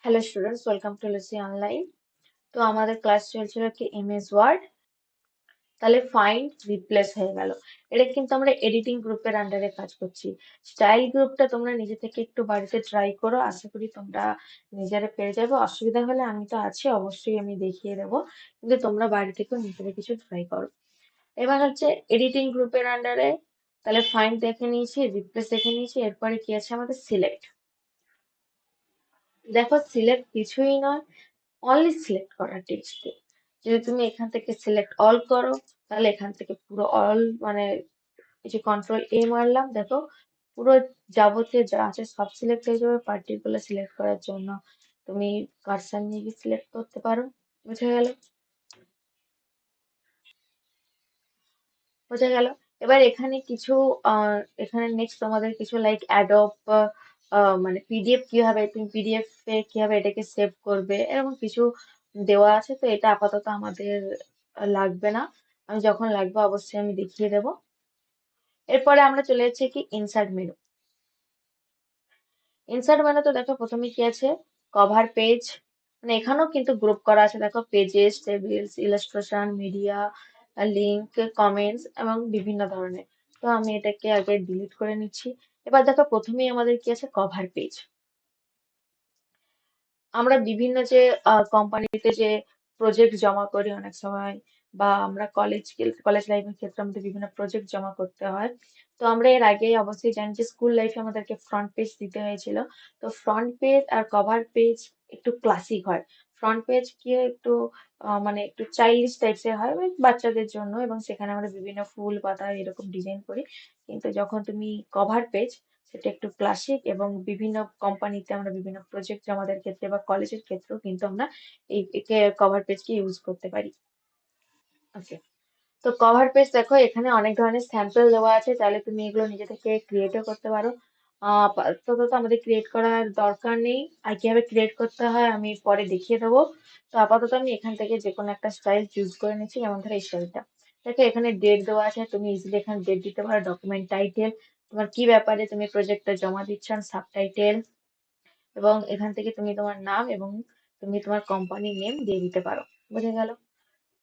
Hello students, welcome to Lucy online. তো আমাদের class চলছিল কি এমএস ওয়ার্ড। তাহলে ফাইন্ড রিপ্লেস হয়ে গেল। এটা কিন্তু আমরা এডিটিং গ্রুপের আন্ডারে কাজ করছি। স্টাইল গ্রুপটা তোমরা নিজে থেকে একটু বাড়িতে ট্রাই করো, আশা করি তোমরা নিজেরা পেরে যাবে। অসুবিধা হলে আমি তো আছি, অবশ্যই আমি দেখিয়ে দেবো, কিন্তু তোমরা বাড়ি থেকেও নিজেরা কিছু ট্রাই করো। এবার হচ্ছে এডিটিং গ্রুপের আন্ডারে, তাহলে ফাইন্ড দেখে নিয়েছি, রিপ্লেস দেখে নিয়েছি, এরপরে কি আছে আমাদের সিলেক্ট। দেখো সিলেক্ট কিছুই নয়, অনলি সিলেক্ট করা টেক্সটকে। যদি তুমি এখান থেকে সিলেক্ট অল করো, তাহলে এখান থেকে পুরো অল মানে এই যে কন্ট্রোল এ মারলাম, দেখো পুরো যাবতীয় যা আছে সব সিলেক্ট হয়ে যাবে। পার্টিকুলার সিলেক্ট করার জন্য তুমি কার্সার নিয়ে গিয়ে সিলেক্ট করতে পারো। বুঝা গেল? বোঝা গেল। এবার এখানে কিছু এখানে নেক্সট তোমাদের কিছু লাইক অ্যাডব মানে পিডিএফ কিভাবে তুমি পিডিএফ এ কিভাবে এটাকে সেভ করবে, এরকম কিছু দেওয়া আছে। তো এটা আপাতত আমাদের লাগবে না, আমি যখন লাগবে অবশ্যই আমি দেখিয়ে দেবো। এরপরে আমরা চলে যাচ্ছি কি ইনসার্ট মেনু। ইনসার্ট মেনু তো দেখো প্রথমে কি আছে, কভার পেজ। মানে এখানেও কিন্তু গ্রুপ করা আছে, দেখো pages, tables, illustration, media, link, comments এবং বিভিন্ন ধরনের। তো আমি এটাকে আগে ডিলিট করে নিচ্ছি। এবার দেখো প্রথমেই আমাদের কি আছে, কভার পেজ। আমরা বিভিন্ন যে কোম্পানিতে যে প্রজেক্ট জমা করি অনেক সময়, বা আমরা কলেজ লাইফের ক্ষেত্রে আমাদের বিভিন্ন প্রজেক্ট জমা করতে হয়। তো আমরা এর আগে অবশ্যই জানি যে স্কুল লাইফে আমাদেরকে ফ্রন্ট পেজ দিতে হয়েছিল। তো ফ্রন্ট পেজ আর কভার পেজ একটু ক্লাসিক হয়। ফ্রন্ট পেজ কি হয়, একটু মানে একটু চাইল্ডিশ টাইপসের হয়, ওই বাচ্চাদের জন্য, এবং সেখানে আমরা বিভিন্ন ফুল পাতা এরকম ডিজাইন করি। কিন্তু যখন তুমি কভার পেজ, সেটা একটু ক্লাসিক, এবং বিভিন্ন কোম্পানিতে আমরা বিভিন্ন প্রজেক্ট আমাদের ক্ষেত্রে বা কলেজের ক্ষেত্রেও কিন্তু আমরা এই কভার পেজকে ইউজ করতে পারি। ওকে, তো কভার পেজ দেখো এখানে অনেক ধরনের স্যাম্পল দেওয়া আছে, চাইলে তুমি এগুলো নিজে থেকে ক্রিয়েটও করতে পারো। আপাতত তো আমাদের ক্রিয়েট করার দরকার নেই, আর কিভাবে ক্রিয়েট করতে হয় আমি পরে দেখিয়ে দেবো। তো আপাতত আমি এখান থেকে যে কোনো একটা স্টাইল চুজ করে নিচ্ছি, যেমন ধরো এই স্টাইলটা। দেখো এখানে ডেট দেওয়া আছে, তুমি ইজিলি এখানে ডেট দিতে পারো, ডকুমেন্ট টাইটেল, তোমার কি ব্যাপারে তুমি প্রজেক্টটা জমা দিচ্ছ, সাব টাইটেল, এবং এখান থেকে তুমি তোমার নাম এবং তুমি তোমার কোম্পানি নেম দিয়ে দিতে পারো। বুঝে গেল?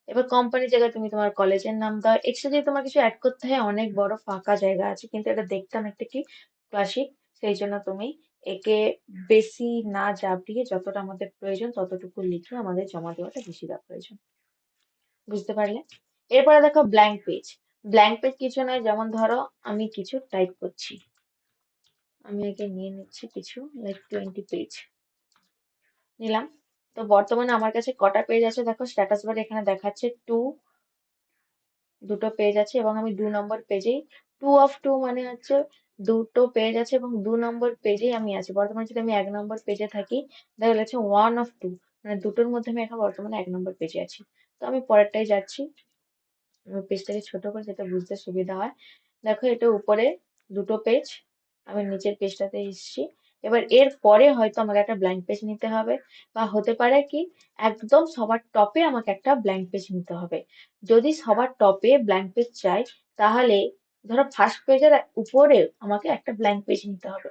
এবার কোম্পানির জায়গায় তুমি তোমার কলেজের নাম দাও। এক্সট্রা যদি তোমার কিছু অ্যাড করতে হয়, অনেক বড় ফাঁকা জায়গা আছে, কিন্তু এটা দেখতে অনেকটা কি ক্লাসিক, সেই জন্য তুমি একে বেশি না চাপিয়ে যতটা আমাদের প্রয়োজন ততটুকু লিখে আমাদের জমা দেওয়াটা বেশি প্রয়োজন। বুঝতে পারলে? এরপরে দেখো ব্ল্যাঙ্ক পেজ। ব্ল্যাঙ্ক পেজ কিছু নয়, যেমন ধরো আমি কিছু টাইপ করছি, আমি একে নিয়ে নিচ্ছি কিছু লাইক 20 পেজ নিলাম। তো বর্তমানে আমার কাছে কটা পেজ আছে দেখো, স্ট্যাটাস বার এখানে দেখাচ্ছে দুটো পেজ আছে, এবং আমি 2 নম্বর পেজেই, 2 of 2 মানে হচ্ছে দুটো পেজ আছে, এবং 2 নম্বর পেজেই আমি আছি বর্তমানে। যদি আমি 1 নম্বর পেজে থাকি, দেখা যাচ্ছে 1 of 2, মানে দুটোর মধ্যে আমি এখন বর্তমানে 1 নম্বর পেজে আছি। তো আমি পরেরটাই যাচ্ছি, আমি পেজটাকে ছোট করে যেটা বুঝতে সুবিধা হয়। দেখো এটা উপরে দুটো পেজ, আমি নিচের পেজটাতে এসেছি। এবার এর পরে হয়তো আমাকে একটা ব্ল্যাঙ্ক পেজ নিতে হবে, বা হতে পারে কি একদম সবার টপে আমাকে একটা ব্ল্যাঙ্ক পেজ নিতে হবে। যদি সবার টপে ব্ল্যাঙ্ক পেজ চাই, তাহলে ধরো ফার্স্ট পেজের উপরে আমাকে একটা ব্ল্যাঙ্ক পেজ নিতে হবে।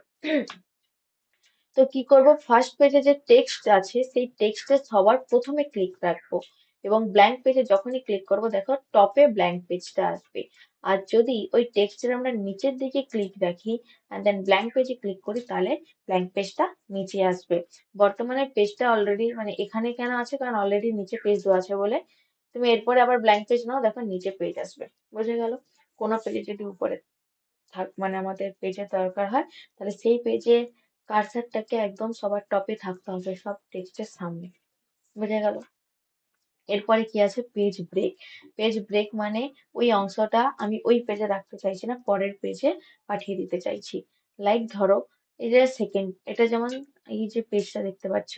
তো কি করব, ফার্স্ট পেজে যে টেক্সট আছে সেই টেক্সটে সবার প্রথমে ক্লিক রাখবো, এবং ব্ল্যাঙ্ক পেজে যখনই ক্লিক করব দেখো টপে ব্ল্যাঙ্ক পেজটা আসবে। আর যদি ওই টেক্সটের আমরা নিচের দিকে ক্লিক রাখি এন্ড দেন ব্ল্যাঙ্ক পেজে ক্লিক করি, তাহলে ব্ল্যাঙ্ক পেজটা নিচে আসবে। বর্তমানে পেজটা অলরেডি মানে এখানে কেন আছে, কারণ অলরেডি নিচে পেজ দেওয়া আছে বলে। তুমি এরপরে আবার ব্ল্যাঙ্ক পেজ নাও, দেখো নিচে পেজ আসবে। বুঝে গেল? কোনো পেজে যদি উপরে থাক মানে আমাদের পেজের দরকার হয়, তাহলে সেই পেজে কার্সারটাকে একদম সবার টপে থাকতে হবে, সব টেক্সটের সামনে। বুঝে গেল? এরপরে কি আছে, পেজ ব্রেক। পেজ ব্রেক মানে ওই অংশটা আমি ওই পেজে রাখতে চাইছি না, পরের পেজে পাঠিয়ে দিতে চাইছি। লাইক ধরো এই যে সেকেন্ড, এটা যেমন এই যে পেজটা দেখতে পাচ্ছ,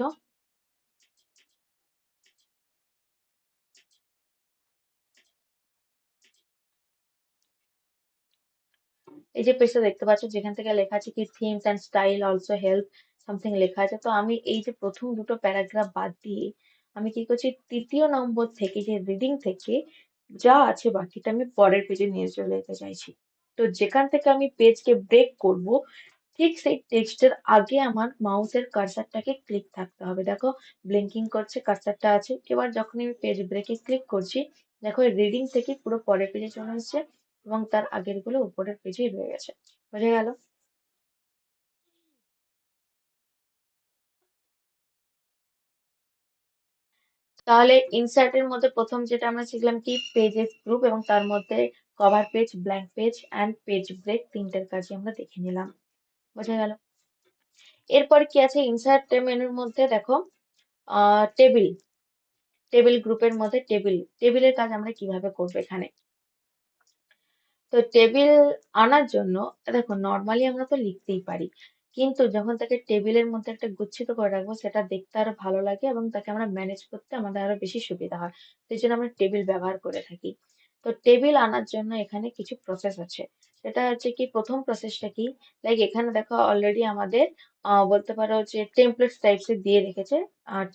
এই যে পেজটা দেখতে পাচ্ছ যেখান থেকে লেখা আছে কি themes and style also help something লেখা আছে। তো আমি এই যে প্রথম দুটো প্যারাগ্রাফ বাদ দিয়ে আমি কি করছি, 3য় নম্বর থেকে যে রিডিং থেকে যা আছে বাকিটা আমি পরের পেজে নিয়ে চলে যেতে চাইছি। তো যেখান থেকে আমি পেজকে ব্রেক করব, ঠিক সেই টেক্সটের আগে আমার মাউসের কার্সারটাকে ক্লিক থাকতে হবে। দেখো ব্লিঙ্কিং করছে, কার্সারটা আছে। এবার যখন আমি পেজ ব্রেকে ক্লিক করছি, দেখো রিডিং থেকে পুরো পরের পেজে চলে এসেছে এবং তার আগের গুলো উপরের পেজেই রয়ে গেছে। বোঝা গেল? তাহলে ইনসার্টের মধ্যে প্রথম যেটা আমরা শিখলাম কি পেজেস গ্রুপ, এবং তার মধ্যে cover page, blank page and page break তিনটের কাজই আমরা দেখে নিলাম। বোঝা গেল? এরপর কি আছে ইনসার্ট মেনুর মধ্যে? দেখো টেবিল, টেবিল গ্রুপের মধ্যে টেবিলের কাজ আমরা কিভাবে করবো এখানে। তো টেবিল আনার জন্য দেখো নর্মালি আমরা তো লিখতেই পারি, কিন্তু যখন তাকে টেবিলের মধ্যে একটা গুচ্ছিত করে রাখবো সেটা দেখতে আরো ভালো লাগে এবং তাকে আমরা ম্যানেজ করতে আমাদের আরো বেশি সুবিধা হয়। সেই জন্য আমরা টেবিল ব্যবহার করে থাকি। তো টেবিল আনার জন্য এখানে কিছু প্রসেস আছে। সেটা হচ্ছে কি, প্রথম প্রসেসটা কি, লাইক এখানে দেখো অলরেডি আমাদের বলতে পারো যে টেমপ্লেটস টাইপস এর দিয়ে রেখেছে।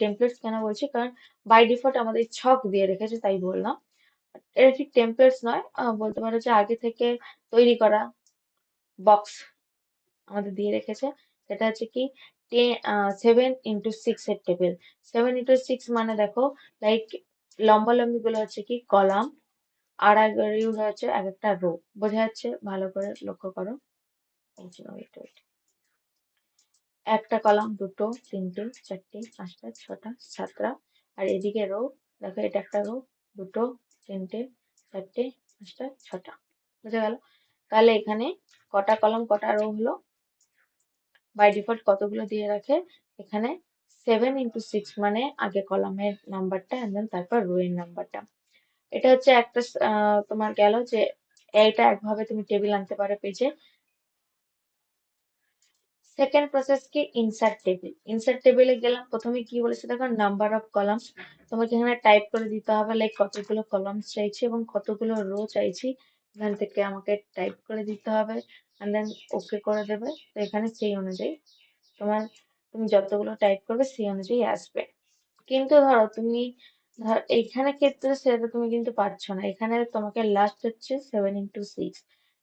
টেমপ্লেটস কেন বলছি, কারণ বাই ডিফল্ট আমাদের ছক দিয়ে রেখেছে তাই বললাম। এটা ঠিক টেমপ্লেটস নয়, বলতে পারো যে আগে থেকে তৈরি করা বক্স আমাদের দিয়ে রেখেছে। সেটা হচ্ছে কি 7x6 এর টেবিল। 7x6 মানে দেখো লাইক লম্বালম্বি গুলো হচ্ছে কি কলাম, আর এগুলো হচ্ছে এক একটা রো। বোঝা যাচ্ছে? ভালো করে লক্ষ্য করো। এই যে wait, wait। একটা কলাম, দুটো, তিনটে, চারটে, পাঁচটা, ছটা, সাতটা, আর এদিকে রো। দেখো এটা একটা রো, দুটো, তিনটে, চারটে, পাঁচটা, ছটা। বুঝা গেল? তাহলে এখানে কটা কলাম কটা রো হলো? বাই ডিফল্ট কতগুলো দিয়ে রাখে এখানে? 7x6 মানে আগে কলামের নাম্বারটা and then তারপর রো এর নাম্বারটা। এটা হচ্ছে একটা তোমার গেল যে এইটা একভাবে তুমি টেবিল আনতে পারো পেজে। সেকেন্ড প্রসেস কি ইনসার্ট টেবিল। ইনসার্ট টেবিলে গেলাম, প্রথমে কি বলেছে দেখো নাম্বার অফ কলামস। তোমাকে এখানে টাইপ করে দিতে হবে লাইক কতগুলো কলামস চাইছি এবং কতগুলো রো চাইছি। এখান থেকে আমাকে টাইপ করে দিতে হবে and then ওকে করে দেবে। তো এখানে সেই অনুযায়ী তোমার, তুমি যতগুলো টাইপ করবে সেই অনুযায়ী আসবে। কিন্তু ধরো তুমি এইখানে ক্ষেত্রে সেটা তুমি কিন্তু পাচ্ছ না, এখানে তোমাকে লাস্ট হচ্ছে 7x6।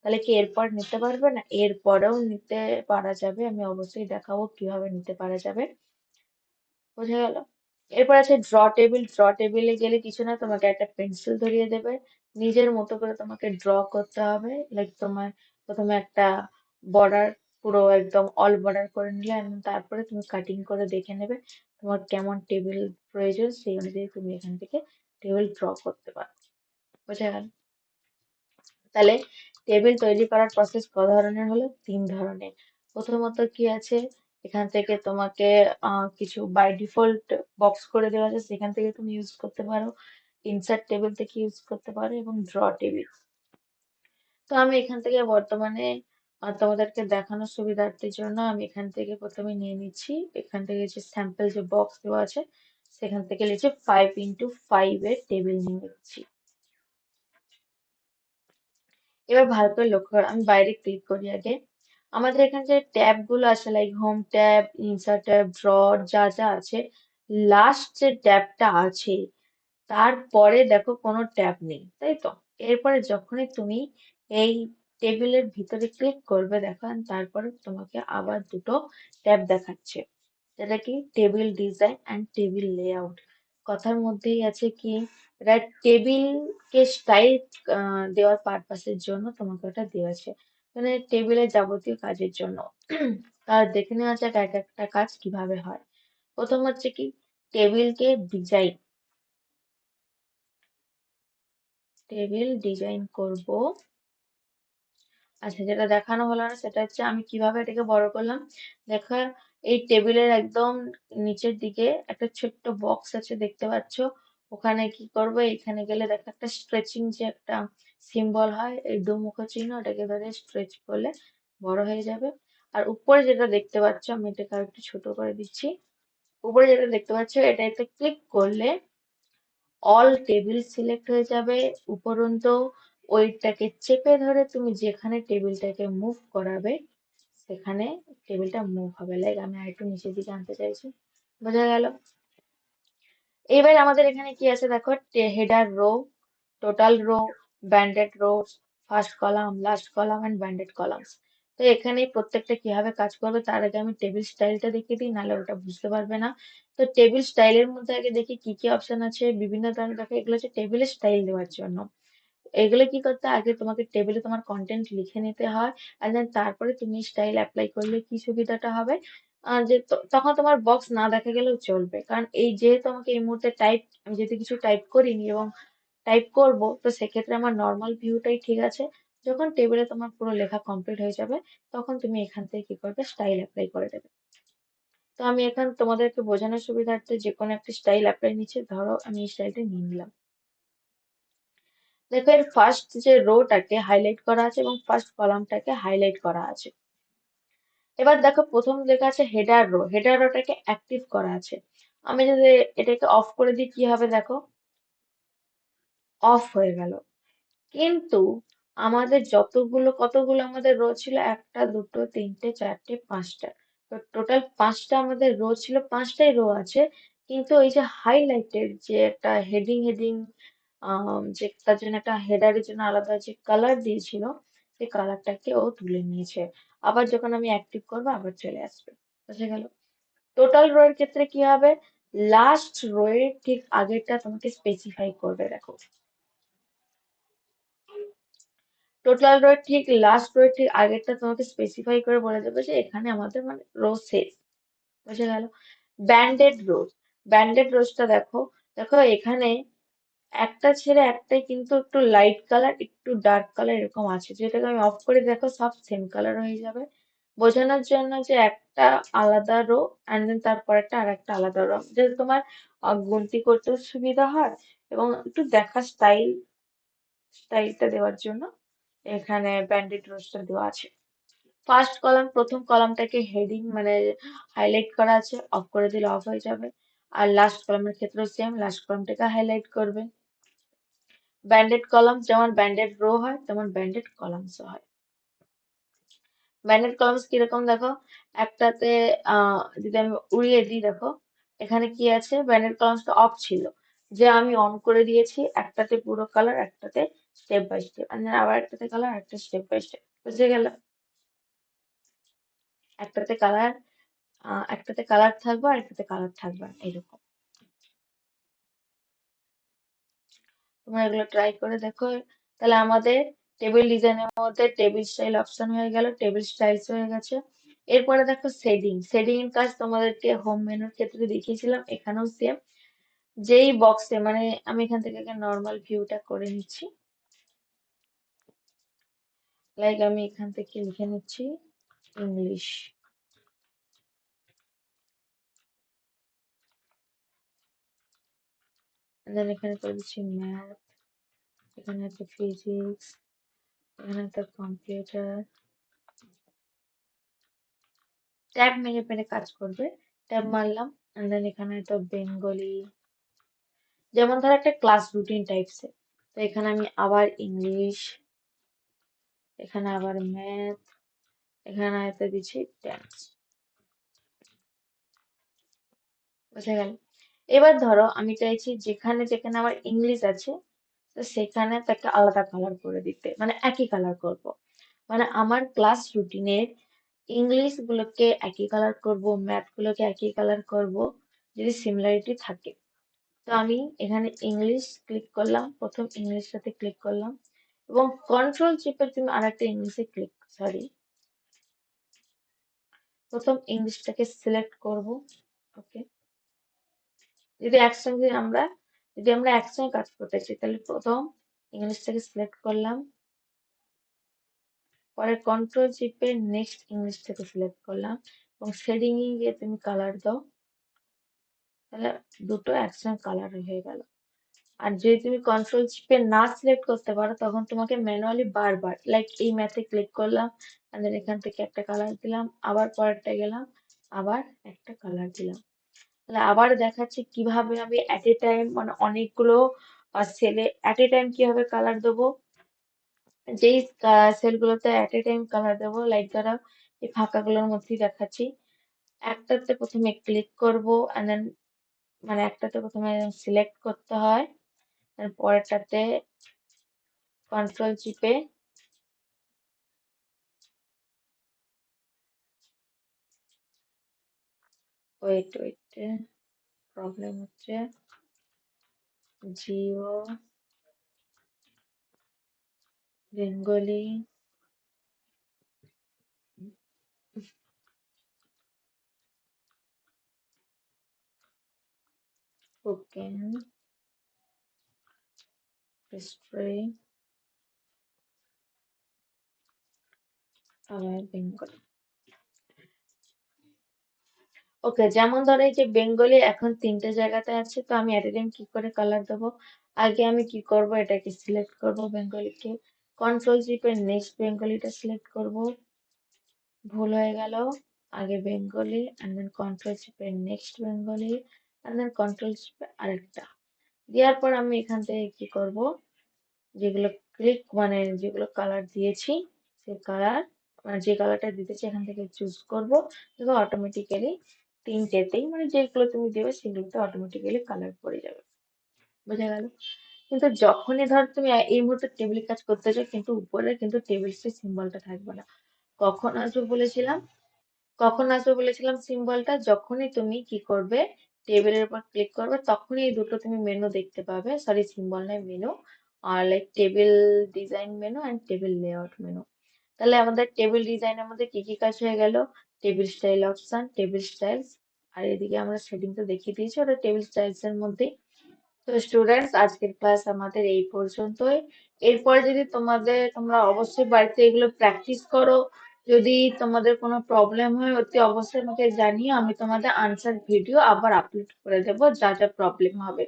তাহলে কি এরপর নিতে পারবে না? এরপরেও নিতে পারা যাবে, আমি অবশ্যই দেখাবো কিভাবে নিতে পারা যাবে। বোঝা গেল? এরপর আছে ড্র টেবিল। ড্র টেবিলে গেলে কিছু না, তোমাকে একটা পেন্সিল ধরিয়ে দেবে, নিজের মতো করে তোমাকে ড্র করতে হবে। লাইক তোমার প্রথমে একটা বর্ডার, পুরো একদম অল বর্ডার করে নিলে and তারপরে তুমি কাটিং করে দেখে নেবে তোমার কেমন টেবিল প্রয়োজন, সেই অনুযায়ী তুমি এখান থেকে টেবিল ড্র করতে পারো। বোঝা গেল? তাহলে টেবিল তৈরি করার প্রসেস ক ধরনের হলো? তিন ধরনের। প্রথমত কি আছে, এখান থেকে তোমাকে কিছু বাই ডিফল্ট বক্স করে দেওয়া আছে, সেখান থেকে তুমি ইউজ করতে পারো। ইনসার্ট টেবিল থেকে ইউজ করতে পারো এবং ড্র টেবিল। তো আমি এখান থেকে বর্তমানে তোমাদেরকে দেখানোর সুবিধার্থের জন্য আমি এখান থেকে প্রথমে নিয়ে নিচ্ছি। এখান থেকে যে স্যাম্পল যে বক্স দেওয়া আছে সেখান থেকে লিখে 5x5 এর টেবিল নিয়ে নিচ্ছি। এবার ভালো করে লক্ষ্য করো, আমি বাইরে ক্লিক করি আগে। আমাদের এখানে যে ট্যাব গুলো আছে like home tab, insert tab, draw, যা যা আছে, লাস্ট যে ট্যাবটা আছে তারপরে দেখো কোনো ট্যাব নেই, তাই তো? এরপরে যখনই তুমি এই টেবিলের ভিতরে ক্লিক করবে দেখো and তারপরে তোমাকে আবার দুটো ট্যাব দেখাচ্ছে, যেটা কি table design and table layout. কথার মধ্যেই আছে কি, এটা টেবিলকে স্টাইল দেওয়ার পারপাসের জন্য তোমাকে ওটা দেওয়া আছে, মানে টেবিলের যাবতীয় কাজের জন্য। তার দেখে নেওয়া যাক এক একটা কাজ কিভাবে হয়। প্রথম হচ্ছে কি টেবিলকে ডিজাইন, টেবিল ডিজাইন করব। আচ্ছা, যেটা দেখানো হলো না সেটা হচ্ছে আমি কিভাবে এটাকে বড় করলাম। দেখো এই টেবিলের একদম নিচের দিকে একটা ছোট্ট বক্স আছে দেখতে পাচ্ছ। ওখানে কি করব, এখানে গেলে দেখো একটা স্ট্রেচিং যে একটা সিম্বল হয়, এই ডুমুখ চিহ্ন, ওটাকে ধরে স্ট্রেচ করলে বড় হয়ে যাবে। আর উপরে যেটা দেখতে পাচ্ছ, আমি এটাকে আর একটু ছোট করে দিচ্ছি। উপরে যেটা দেখতে পাচ্ছ এটাতে ক্লিক করলে অল টেবিল সিলেক্ট হয়ে যাবে। উপরন্তু ওইটাকে চেপে ধরে তুমি যেখানে টেবিলটাকে মুভ করাবে সেখানে টেবিলটা মুভ হবে। লাইক আমি আরেকটু নিচের দিকে আনতে চাইছি। বোঝা গেল? এবার আমাদের এখানে কি আছে দেখো, header row, total row, banded rows, first column, last column and banded columns. তো এখানেই প্রত্যেকটা কিভাবে কাজ করবে তার আগে আমি টেবিল স্টাইলটা দেখিয়ে দিই, নাহলে ওটা বুঝতে পারবে না। তো টেবিল স্টাইলের মধ্যে আগে দেখি কি কি অপশন আছে, বিভিন্ন ধরনের দেখো, এগুলো হচ্ছে টেবিলের স্টাইল দেওয়ার জন্য। এগুলো কি করতে হয়? আগে তোমাকে টেবিলে তোমার কন্টেন্ট লিখে নিতে হয়, আর দেন তারপরে তুমি স্টাইল অ্যাপ্লাই করলে কি সুবিধাটা হবে, যে তখন তোমার বক্স না দেখা গেলেও চলবে, কারণ এই যেহেতু আমাকে এই মুহূর্তে আমি যদি কিছু টাইপ করিনি এবং টাইপ করব, তো সেক্ষেত্রে আমার নর্মাল ভিউটাই ঠিক আছে। যখন টেবিলে তোমার পুরো লেখা কমপ্লিট হয়ে যাবে, তখন তুমি এখান থেকে কি করবে, স্টাইল অ্যাপ্লাই করে দেবে। তো আমি এখন তোমাদেরকে বোঝানোর সুবিধার্থে যে কোনো একটা স্টাইল অ্যাপ্লাই নিচ্ছি, ধরো আমি এই স্টাইলটা নিয়ে নিলাম। দেখো এর ফার্স্ট যে রোটাকে হাইলাইট করা আছে এবং ফার্স্ট কলামটাকে হাইলাইট করা আছে। এবার দেখো প্রথম লেখা আছে হেডার রো, হেডার রোটাকে অ্যাক্টিভ করা আছে। আমি যদি এটাকে অফ করে দিই কি হবে, দেখো অফ হয়ে গেল। কিন্তু আমাদের কতগুলো আমাদের রো ছিল, একটা দুটো তিনটে চারটে পাঁচটা। তো টোটাল পাঁচটা আমাদের রো ছিল, পাঁচটাই রো আছে। কিন্তু ওই যে হাইলাইটেড যে একটা হেডিং যে তার জন্য একটা হেডারের জন্য আলাদা যে কালার দিয়েছিল, সেই কালারটাকে ও তুলে নিয়েছে। আবার যখন আমি অ্যাক্টিভ করবো আবার চলে আসবে। বুঝে গেল? টোটাল রো এর ক্ষেত্রে কি হবে, লাস্ট রো এর ঠিক আগেরটা তোমাকে স্পেসিফাই করবে, দেখো টোটাল রো এর ঠিক লাস্ট রো এর ঠিক আগেরটা তোমাকে স্পেসিফাই করে বলে দেবে যে এখানে আমাদের মানে রো শেষ। বুঝে গেল? ব্যান্ডেড রোজ, ব্যান্ডেড রোজটা দেখো, দেখো এখানে একটা ছেড়ে একটাই কিন্তু একটু লাইট কালার একটু ডার্ক কালার এরকম আছে, যেটাকে আমি অফ করে দেখো সব সেম কালার হয়ে যাবে, বোঝানোর জন্য যে একটা আলাদা রো অ্যান্ড দেন তারপর একটা আর একটা আলাদা রো, যাতে তোমার গুনতি করতেও সুবিধা হয় এবং একটু দেখা স্টাইলটা দেওয়ার জন্য এখানে ব্যান্ডেড রোজটা দেওয়া আছে। ফার্স্ট কলাম, প্রথম কলামটাকে হেডিং মানে হাইলাইট করা আছে, অফ করে দিলে অফ হয়ে যাবে। আর লাস্ট কলামের ক্ষেত্রেও সেম, লাস্ট কলামটাকে হাইলাইট করবে। ব্যান্ডেড কলামস যেমন ব্যান্ডেড রো হয়, তেমন ব্যান্ডেড কলামসও হয়। ব্যান্ডেড কলামস কিরকম দেখো, একটাতে যদি আমি উড়িয়ে দিই, দেখো এখানে কি আছে, ব্যান্ডেড কলামসটা অফ ছিল, যে আমি অন করে দিয়েছি, একটাতে পুরো কালার, একটাতে স্টেপ বাই স্টেপ, আর আবার একটাতে কালার, একটা স্টেপ বাই স্টেপ। বুঝে গেল? একটাতে কালার একটাতে কালার থাকবে আর একটাতে কালার থাকবে না, এরকম। তোমরা এগুলো ট্রাই করে দেখো। তাহলে আমাদের টেবিল ডিজাইনের মধ্যে টেবিল স্টাইল অপশন হয়ে গেল, টেবিল স্টাইলস হয়ে গেছে। এরপরে দেখো শেডিং, শেডিং এর কাজ তোমাদেরকে হোম মেনুর ক্ষেত্রে দেখিয়েছিলাম, এখানেও সেম। যেই বক্সে মানে আমি এখান থেকে নর্মাল ভিউটা করে নিচ্ছি, লাইক আমি এখান থেকে লিখে নিচ্ছি ইংলিশ, দেন এখানে করে দিচ্ছি ম্যাথ, এখানে আছে ফিজিক্স, এখানে একটা কম্পিউটার। ট্যাব মেরে মেরে কাজ করবে, ট্যাব মারলাম, and then এখানে তো বেঙ্গলি, যেমন ধর একটা ক্লাস রুটিন টাইপসের। তো এখানে আমি আবার ইংলিশ, এখানে আবার ম্যাথ, এখানে একটা দিচ্ছি ড্যান্স। বুঝা গেল? এবার ধরো আমি চাইছি যেখানে যেখানে আমার ইংলিশ আছে, তো সেখানে তাকে আলাদা কালার করে দিতে, মানে একই কালার করব। মানে আমার ক্লাস রুটিনের ইংলিশ গুলোকে একই কালার করব, ম্যাথ গুলোকে একই কালার করব, যদি সিমিলারিটি থাকে। তো আমি এখানে ইংলিশ ক্লিক করলাম, প্রথম ইংলিশটাতে ক্লিক করলাম এবং কন্ট্রোল চেপে তুমি আরেকটা ইংলিশে প্রথম ইংলিশটাকে সিলেক্ট করব। ওকে, যদি একসঙ্গে আমরা যদি আমরা একসঙ্গে কাজ করতে চাই, তাহলে প্রথম ইংলিশটাকে সিলেক্ট করলাম, পরে কন্ট্রোল চেপে নেক্সট ইংলিশটাকে সিলেক্ট করলাম এবং শেডিং এ গিয়ে তুমি কালার দাও, তাহলে দুটো একসঙ্গে কালার হয়ে গেল। আর যদি তুমি কন্ট্রোল চিপে না সিলেক্ট করতে পারো, তখন তোমাকে ম্যানুয়ালি বারবার লাইক এই ম্যাথে ক্লিক করলাম, and then এখান থেকে একটা কালার দিলাম, আবার পরেরটা গেলাম, আবার একটা কালার দিলাম। তাহলে আবার দেখাচ্ছি কিভাবে আমি অ্যাট এ টাইম মানে অনেকগুলো সেলে অ্যাট এ টাইম কিভাবে কালার দেবো। যেই সেলগুলোতে অ্যাট এ টাইম কালার দেবো, লাইক ধরো এই ফাঁকাগুলোর মধ্যেই দেখাচ্ছি, একটাতে প্রথমে ক্লিক করব, and then মানে একটাতে প্রথমে সিলেক্ট করতে হয়, পরেরটাতে কন্ট্রোল চিপে ওয়েট ওয়েট, প্রবলেম হচ্ছে। জিও বেঙ্গলি spoken history আবার বেঙ্গলি। ওকে, যেমন ধরো এই যে বেঙ্গলি এখন তিনটে জায়গাতে আছে, তো আমি এট টাইম কি করে কালার দেবো? আগে আমি কি করব, এটাকে সিলেক্ট করব বেঙ্গলিকে, কন্ট্রোল চিপে নেক্সট বেঙ্গলিটা সিলেক্ট করব। ভুল হয়ে গেল, আগে বেঙ্গলি অ্যান্ড দেন কন্ট্রোল চিপে next Bengali and then control চিপে আরেকটা। দেওয়ার পর আমি এখান থেকে কি করব, যেগুলো ক্লিক মানে যেগুলো কালার দিয়েছি সেই কালার, মানে যে কালারটা দিতেছি এখান থেকে চুজ করব। দেখো অটোমেটিক্যালি তিনটেতেই মানে যেগুলো তুমি দেবে সেগুলোতে অটোমেটিক্যালি কালার পড়ে যাবে। বোঝা গেল? কিন্তু যখনই ধর তুমি এই মুহূর্তে টেবিল কাজ করতেছো, কিন্তু উপরে কিন্তু টেবিলসের সিম্বলটা থাকবে না। কখন আসবে বলেছিলাম? কখন আসবে বলেছিলাম সিম্বলটা? যখনই তুমি কি করবে, টেবিলের উপর ক্লিক করবে, তখনই এই দুটো তুমি মেনু দেখতে পাবে, সরি সিম্বল নয় মেনু, আর like table design menu and table layout menu. তাহলে আমাদের টেবিল ডিজাইনের মধ্যে কি কি কাজ হয়ে গেল? Table style option, table styles, আর এদিকে আমরা সেটিং তো দেখিয়ে দিয়েছি, ওটা টেবিল স্টাইলস এর মধ্যে। তো স্টুডেন্টস, আজকের ক্লাস আমাদের এই পর্যন্তই। এরপর যদি তোমরা অবশ্যই বাড়িতে এগুলো প্র্যাকটিস করো। যদি তোমাদের কোনো প্রবলেম হয় অতি অবশ্যই আমাকে জানিও, আমি তোমাদের আনসার ভিডিও আবার আপলোড করে দেবো যা যা প্রবলেম হবে।